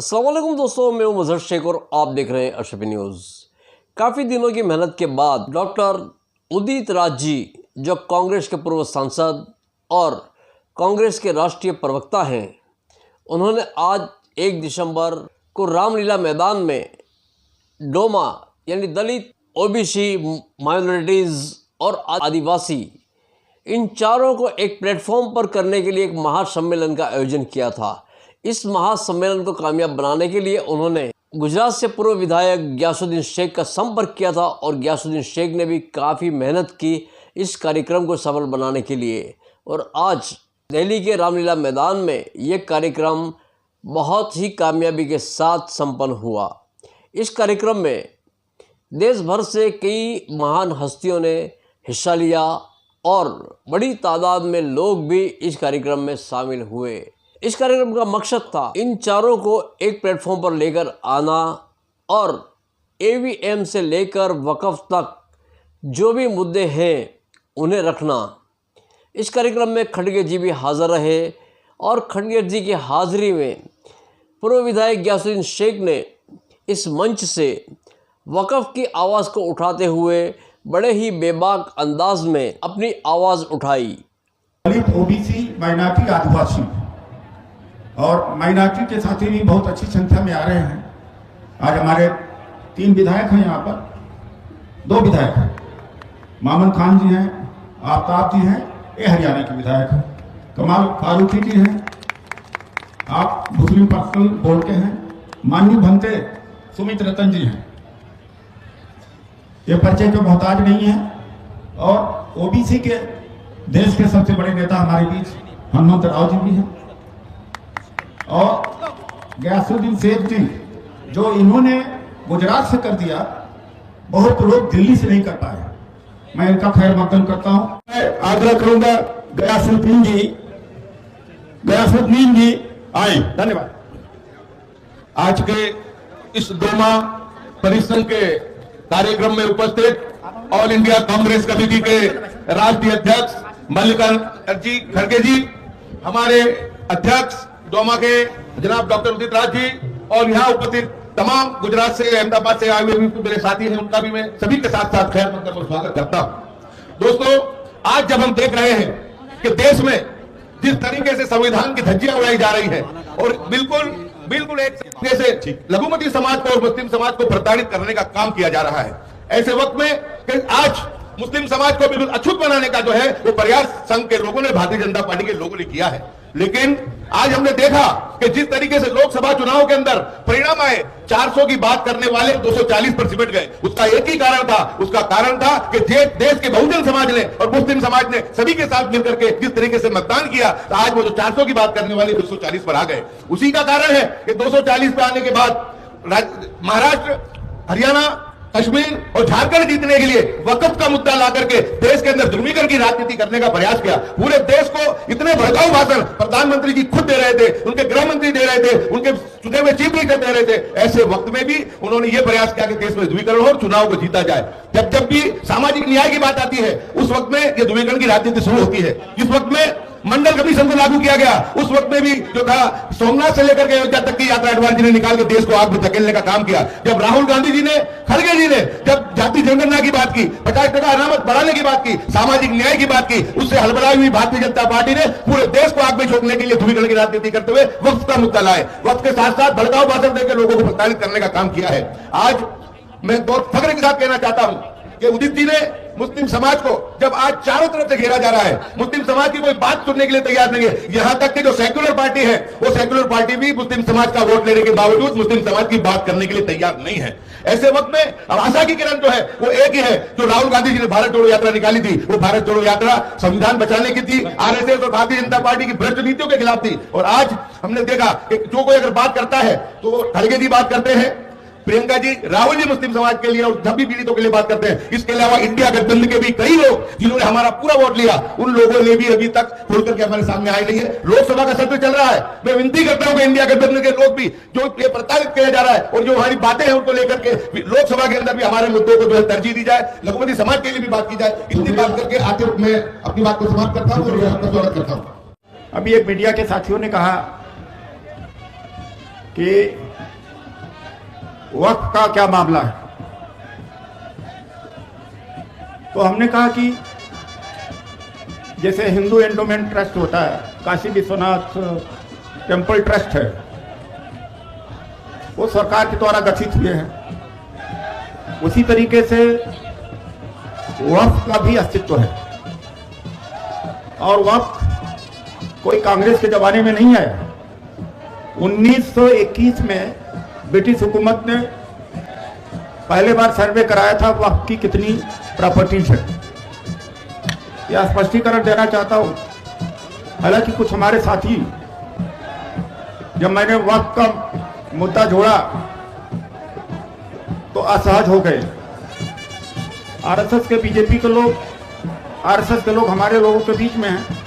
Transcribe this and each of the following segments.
अस्सलाम वालेकुम दोस्तों, मैं हूं मजहर शेख और आप देख रहे हैं अशरफी न्यूज़। काफ़ी दिनों की मेहनत के बाद डॉक्टर उदित राज जी, जो कांग्रेस के पूर्व सांसद और कांग्रेस के राष्ट्रीय प्रवक्ता हैं, उन्होंने आज 1 दिसंबर को रामलीला मैदान में डोमा यानी दलित, ओबीसी, माइनॉरिटीज़ और आदिवासी, इन चारों को एक प्लेटफॉर्म पर करने के लिए एक महासम्मेलन का आयोजन किया था। इस महासम्मेलन को कामयाब बनाने के लिए उन्होंने गुजरात से पूर्व विधायक गयासुद्दीन शेख का संपर्क किया था और गयासुद्दीन शेख ने भी काफ़ी मेहनत की इस कार्यक्रम को सफल बनाने के लिए। और आज दिल्ली के रामलीला मैदान में ये कार्यक्रम बहुत ही कामयाबी के साथ संपन्न हुआ। इस कार्यक्रम में देश भर से कई महान हस्तियों ने हिस्सा लिया और बड़ी तादाद में लोग भी इस कार्यक्रम में शामिल हुए। इस कार्यक्रम का मकसद था इन चारों को एक प्लेटफॉर्म पर लेकर आना और ईवीएम से लेकर वक़्फ़ तक जो भी मुद्दे हैं उन्हें रखना। इस कार्यक्रम में खड़गे जी भी हाज़िर रहे और खड़गे जी की हाज़िरी में पूर्व विधायक गयासुद्दीन शेख ने इस मंच से वक़्फ़ की आवाज़ को उठाते हुए बड़े ही बेबाक अंदाज में अपनी आवाज़ उठाई। दलित, ओबीसी, माइनॉरिटी, आदिवासी और माइनॉरिटी के साथी भी बहुत अच्छी संख्या में आ रहे हैं। आज हमारे 3 विधायक हैं, यहाँ पर 2 विधायक हैं, मामन खान जी हैं, आफ्ताब जी हैं, ये हरियाणा के विधायक हैं, कमाल फारूकी जी हैं, आप मुस्लिम पर्सनल बोर्ड के हैं, माननीय भंते सुमित रतन जी हैं। ये परिचय के मोहताज नहीं है। और ओबीसी के देश के सबसे बड़े नेता हमारे बीच हनुमंत राव जी भी हैं और गयासुद्दीन शेख जी, जो इन्होंने गुजरात से कर दिया, बहुत लोग दिल्ली से नहीं कर पाए। मैं इनका खैर मकदम करता हूं। मैं आग्रह करूंगा गयासुद्दीन जी आए। धन्यवाद। आज के इस डोमा परिसंघ के कार्यक्रम में उपस्थित ऑल इंडिया कांग्रेस कमेटी के राष्ट्रीय अध्यक्ष मल्लिकार्जुन जी खड़गे जी, हमारे अध्यक्ष डोमा के जनाब डॉक्टर उदित राज जी और यहाँ उपस्थित तमाम गुजरात से, अहमदाबाद से आए हुए मेरे साथी हैं, उनका भी मैं सभी के साथ साथ खैर मकदम और स्वागत करता हूं। दोस्तों, आज जब हम देख रहे हैं कि देश में जिस तरीके से संविधान की धज्जियां उड़ाई जा रही है और बिल्कुल एक तरीके से लघुमती समाज को और मुस्लिम समाज को प्रताड़ित करने का काम किया जा रहा है, ऐसे वक्त में कि आज मुस्लिम समाज को बिल्कुल अछूत बनाने का जो है वो प्रयास संघ के लोगों ने, भारतीय जनता पार्टी के लोगों ने किया है। लेकिन आज हमने देखा कि जिस तरीके से लोकसभा चुनाव के अंदर परिणाम आए, 400 की बात करने वाले 240 पर सिमट गए। उसका एक ही कारण था, उसका कारण था कि देश के बहुजन समाज ने और मुस्लिम समाज ने सभी के साथ मिलकर के जिस तरीके से मतदान किया, तो आज वो जो 400 की बात करने वाले 240 पर आ गए। उसी का कारण है कि 240 पर आने के बाद महाराष्ट्र, हरियाणा, कश्मीर और झारखंड जीतने के लिए वक़्फ़ का मुद्दा ला करके देश के अंदर ध्रुवीकरण की राजनीति करने का प्रयास किया। पूरे देश को इतने भड़काऊ भाषण प्रधानमंत्री जी खुद दे रहे थे, उनके गृह मंत्री दे रहे थे, उनके चुने हुए चीफ मिनिस्टर दे रहे थे। ऐसे वक्त में भी उन्होंने ये प्रयास किया कि देश में ध्रुवीकरण हो और चुनाव को जीता जाए। जब भी सामाजिक न्याय की बात आती है, उस वक्त में ये ध्रुवीकरण की राजनीति शुरू होती है। जिस वक्त में मंडल कमीशन को लागू किया गया, उस वक्त में भी जो था सोमनाथ से लेकर के अयोध्या तक की यात्रा एडवाणी जी ने निकाल के देश को आग में धकेलने का काम किया। जब राहुल गांधी जी ने, खड़गे जी ने जब जाति जनगणना की बात की, 50% अनामत बढ़ाने की बात की, सामाजिक न्याय की बात की, उससे हड़बड़ाई हुई भारतीय जनता पार्टी ने पूरे देश को आग में झोंकने के लिए ध्रुवीकरण की राजनीति करते हुए वक्त का मुद्दा लाए, वक्त के साथ साथ भड़काऊ भाषण देकर लोगों को प्रताड़ित करने का काम किया है। आज मैं बहुत फख्र के साथ कहना चाहता हूं कि उदित जी ने मुस्लिम समाज को, जब आज चारों तरफ से घेरा जा रहा है, मुस्लिम समाज की कोई बात सुनने के लिए तैयार नहीं है। यहां तक कि जो सेक्युलर पार्टी है, वो सेक्युलर पार्टी भी मुस्लिम समाज का वोट लेने के बावजूद मुस्लिम समाज की बात करने के लिए तैयार नहीं है। ऐसे वक्त में अब आशा की किरण जो है वो एक ही है, जो राहुल गांधी जी ने भारत जोड़ो यात्रा निकाली थी। वो भारत जोड़ो यात्रा संविधान बचाने की थी, आरएसएस और भारतीय जनता पार्टी की भ्रष्ट नीतियों के खिलाफ थी। और आज हमने देखा कि जो कोई अगर बात करता है तो खड़गे जी बात करते हैं, प्रियंका जी, राहुल जी मुस्लिम समाज के लिए और सभी पीड़ितों के लिए बात करते हैं। इसके अलावा इंडिया गठबंधन के भी कई लोग जिन्होंने हमारा पूरा वोट लिया, उन लोगों ने भी अभी तक खुल करके हमारे सामने आए नहीं है। लोकसभा का सत्र चल रहा है, मैं विनती करता हूं कि इंडिया गठबंधन के लोग भी जो ये प्रताड़ित किया जा रहा है और जो हमारी बातें हैं उनको लेकर के लोकसभा के अंदर भी हमारे मुद्दों को जो है तरजीह दी जाए, लघुमती समाज के लिए भी बात की जाए। इतनी बात करके आते वक्त मैं अपनी बात को समाप्त करता हूं और आपका स्वागत करता हूं। अभी एक मीडिया के साथियों ने कहा कि वक्फ का क्या मामला है। तो हमने कहा कि जैसे हिंदू एंडोमेंट ट्रस्ट होता है, काशी विश्वनाथ टेम्पल ट्रस्ट है, वो सरकार के द्वारा गठित हुए हैं, उसी तरीके से वक्फ का भी अस्तित्व है। और वक्फ कोई कांग्रेस के जमाने में नहीं आया। 1921 में ब्रिटिश हुकूमत ने पहले बार सर्वे कराया था वक्फ की कितनी प्रॉपर्टीज है। यह स्पष्टीकरण देना चाहता हूं। हालांकि कुछ हमारे साथी, जब मैंने वक्फ का मुद्दा जोड़ा तो असहज हो गए। आरएसएस के, बीजेपी के लोग, आरएसएस के लोग हमारे लोगों के बीच में हैं।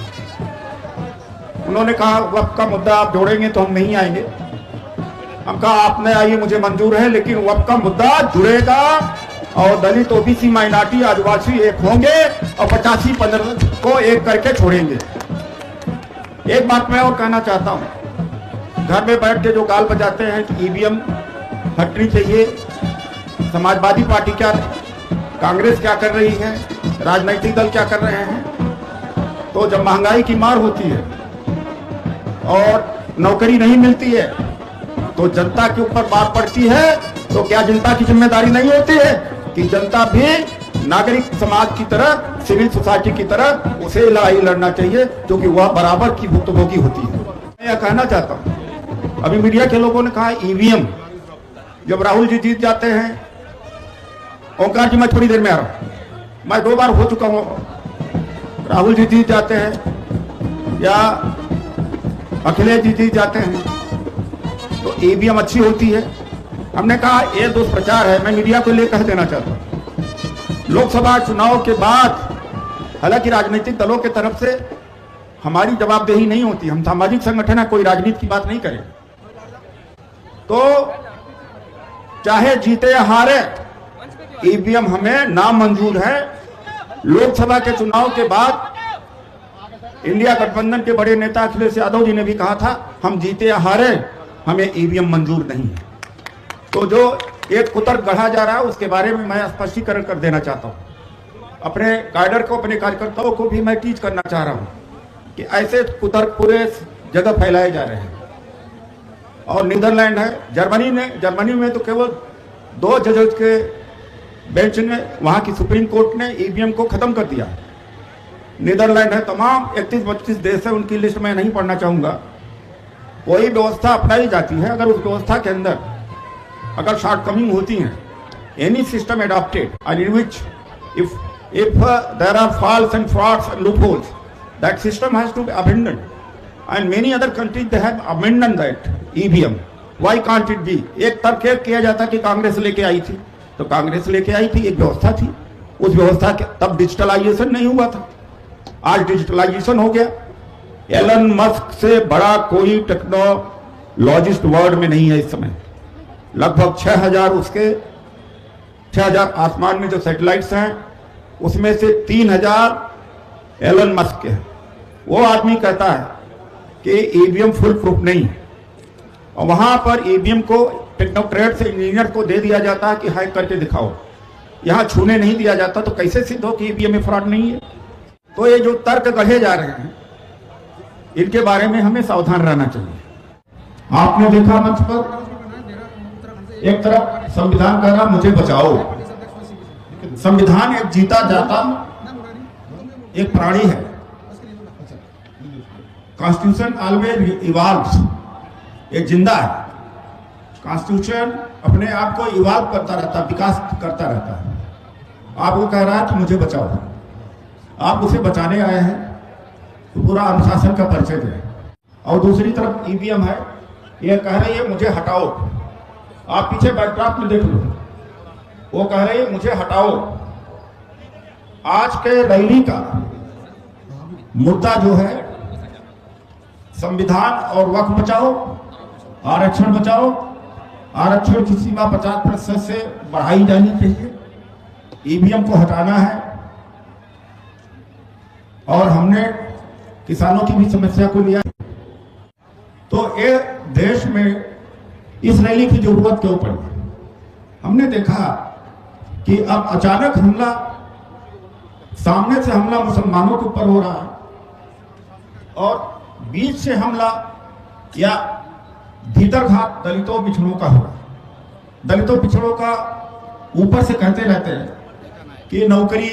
उन्होंने कहा वक्फ का मुद्दा आप जोड़ेंगे तो हम नहीं आएंगे। हम कहा आपने आइए, मुझे मंजूर है, लेकिन वक्फ का मुद्दा जुड़ेगा और दलित, ओबीसी, माइनॉरिटी, आदिवासी एक होंगे और 85-15 को एक करके छोड़ेंगे। एक बात मैं और कहना चाहता हूं, घर में बैठ के जो गाल बजाते हैं कि ईवीएम हटनी चाहिए, समाजवादी पार्टी क्या, कांग्रेस क्या कर रही है, राजनीतिक दल क्या कर रहे हैं, तो जब महंगाई की मार होती है और नौकरी नहीं मिलती है तो जनता के ऊपर मार पड़ती है। तो क्या जनता की जिम्मेदारी नहीं होती है कि जनता भी नागरिक समाज की तरह, सिविल सोसाइटी की तरह उसे लड़ाई लड़ना चाहिए, क्योंकि वह बराबर की भुक्तभोगी होती है। मैं यह कहना चाहता हूं, अभी मीडिया के लोगों ने कहा ईवीएम, जब राहुल जी जीत जाते हैं, ओंकार जी मैं थोड़ी देर में आ रहा हूं, मैं 2 बार हो चुका हूं, राहुल जी जीत जाते हैं या अखिलेश जी जीत जाते हैं तो ईवीएम अच्छी होती है। हमने कहा ये दुष्प्रचार है। मैं मीडिया को लेकर कह देना चाहता हूं, लोकसभा चुनाव के बाद हालांकि राजनीतिक दलों के तरफ से हमारी जवाबदेही नहीं होती, हम सामाजिक संगठन है, कोई राजनीति की बात नहीं करें, तो चाहे जीते या हारे ईवीएम हमें नामंजूर है। लोकसभा के चुनाव के बाद इंडिया गठबंधन के बड़े नेता अखिलेश यादव जी ने भी कहा था हम जीते या हारे हमें ईवीएम मंजूर नहीं है। तो जो एक कुतर्क गढ़ा जा रहा है उसके बारे में मैं स्पष्टीकरण कर देना चाहता हूं। अपने कैडर को, अपने कार्यकर्ताओं को भी मैं टीच करना चाह रहा हूं कि ऐसे कुतर्क पूरे जगह फैलाए जा रहे हैं। और नीदरलैंड है, जर्मनी में तो केवल 2 जजों के बेंच ने, वहां की सुप्रीम कोर्ट ने ईवीएम को खत्म कर दिया। नीदरलैंड है, तमाम 31-32 देश है, उनकी लिस्ट मैं नहीं पढ़ना चाहूंगा। कोई व्यवस्था अपनाई जाती है, अगर उस व्यवस्था के अंदर अगर शॉर्टकमिंग होती हैं, any system adopted and in which if there are faults and frauds and loopholes, that system has to be abandoned, and many other countries they have abandoned that EVM. Why can't it be? एक तर्क किया जाता कि कांग्रेस लेके आई थी, तो कांग्रेस लेके आई थी, एक व्यवस्था थी, उस व्यवस्था के तब डिजिटलाइजेशन नहीं हुआ था, आज डिजिटलाइजेशन हो गया। एलन मस्क से बड़ा कोई टेक्नोलॉजिस्ट वर्ल्ड में नहीं है इस समय। लगभग 6,000 आसमान में जो सैटेलाइट्स हैं उसमें से 3,000 एलन मस्क के हैं। वो आदमी कहता है कि ईवीएम फुल प्रूफ नहीं है, और वहां पर ईवीएम को टेक्नोक्रेट से इंजीनियर को दे दिया जाता है कि हैक करके दिखाओ, यहां छूने नहीं दिया जाता। तो कैसे सिद्ध हो कि ईवीएम में फ्रॉड नहीं है? तो ये जो तर्क गढ़े जा रहे हैं इनके बारे में हमें सावधान रहना चाहिए। आपने देखा मंच पर एक तरफ संविधान कह रहा मुझे बचाओ। संविधान एक जीता जाता एक प्राणी है। कॉन्स्टिट्यूशन ऑलवेज इवॉल्व्स, एक जिंदा है। कॉन्स्टिट्यूशन अपने आप को इवॉल्व करता रहता है, विकास करता रहता है। आप वो कह रहा है कि मुझे बचाओ, आप उसे बचाने आए हैं तो पूरा अनुशासन का परिचय दें। और दूसरी तरफ ईवीएम है, ये कह रही है मुझे हटाओ। आप पीछे बैकड्रॉप में देख लो, वो कह रही है मुझे हटाओ। आज के रैली का मुद्दा जो है संविधान और वक्फ बचाओ, आरक्षण बचाओ। आरक्षण की सीमा 50% से बढ़ाई जानी चाहिए, ईवीएम को हटाना है, और हमने किसानों की भी समस्या को लिया। तो ये देश में इस रैली की जरूरत क्यों पड़ी? हमने देखा कि अब अचानक हमला, सामने से हमला मुसलमानों के ऊपर हो रहा है और बीच से हमला या भीतरघात दलितों पिछड़ों का हो रहा है। दलितों पिछड़ों का ऊपर से कहते रहते हैं कि नौकरी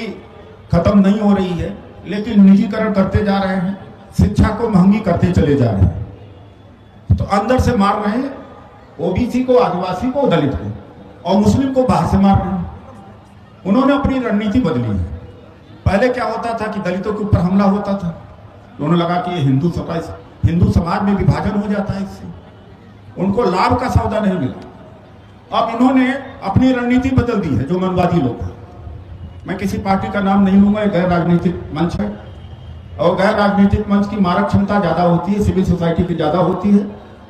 खत्म नहीं हो रही है, लेकिन निजीकरण करते जा रहे हैं, शिक्षा को महंगी करते चले जा रहे हैं। तो अंदर से मार रहे हैं ओबीसी को, आदिवासी को, दलित को, और मुस्लिम को बाहर से मार रहे हैं। उन्होंने अपनी रणनीति बदली है। पहले क्या होता था कि दलितों के ऊपर हमला होता था, उन्होंने लगा कि ये हिंदू समाज में विभाजन हो जाता है, इससे उनको लाभ का सौदा नहीं मिला। अब इन्होंने अपनी रणनीति बदल दी है, जो मनवादी लोग हैं। मैं किसी पार्टी का नाम नहीं लूंगा, गैर राजनीतिक मंच है और गैर राजनीतिक मंच की मारक क्षमता ज्यादा होती है, सिविल सोसाइटी की ज्यादा होती है।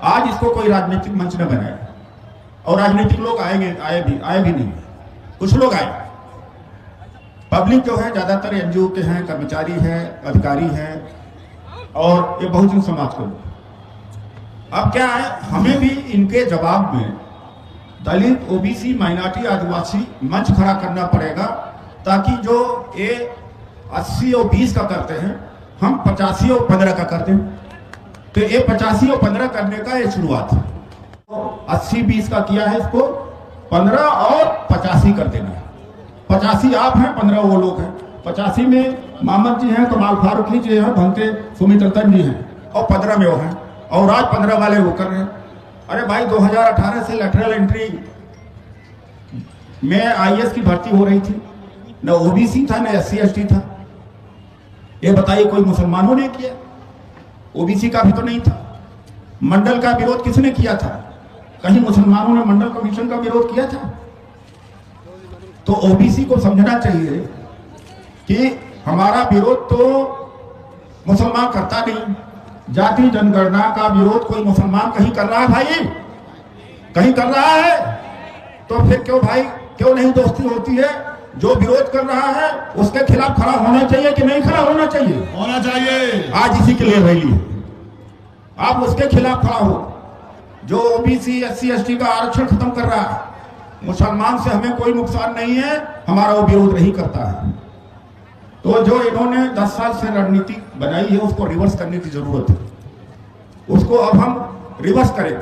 आज इसको कोई राजनीतिक मंच न बनाए और राजनीतिक लोग आए भी नहीं, कुछ लोग आए। पब्लिक जो है ज्यादातर एनजीओ के हैं, कर्मचारी हैं, अधिकारी हैं और ये बहुजन समाज के लोग। अब क्या है, हमें भी इनके जवाब में दलित, ओबीसी, माइनॉरिटी, आदिवासी मंच खड़ा करना पड़ेगा, ताकि जो ये 80 और 20 का करते हैं, हम 85 और 15 का करते हैं। तो ये 85 और 15 करने का ये शुरुआत है। 80-20 का किया है, इसको 15 और 85 कर देना है। 85 आप हैं, 15 वो लोग हैं। 85 में मोहम्मद जी हैं, कमाल फारूकी जी हैं, भंते सुमित रतन जी हैं, और 15 में वो हैं, और आज 15 वाले वो कर रहे हैं। अरे भाई, 2018 से लेटरल एंट्री में आईएएस की भर्ती हो रही थी, न ओबीसी था, न SC/ST था। ये बताइए, कोई मुसलमानों ने किया? ओबीसी का भी तो नहीं था। मंडल का विरोध किसने किया था? कहीं मुसलमानों ने मंडल कमीशन का विरोध किया था? तो ओबीसी को समझना चाहिए कि हमारा विरोध तो मुसलमान करता नहीं। जाति जनगणना का विरोध कोई मुसलमान कहीं कर रहा है भाई? कहीं कर रहा है? तो फिर क्यों भाई, क्यों नहीं दोस्ती होती है? जो विरोध कर रहा है उसके खिलाफ खड़ा होना चाहिए कि नहीं खड़ा होना चाहिए? होना चाहिए। आज इसी के लिए रैली है, आप उसके खिलाफ खड़ा हो जो ओबीसी, SC/ST का आरक्षण खत्म कर रहा है। मुसलमान से हमें कोई नुकसान नहीं है, हमारा वो विरोध नहीं करता है। तो जो इन्होंने 10 साल से रणनीति बनाई है, उसको रिवर्स करने की जरूरत है। उसको अब हम रिवर्स करें।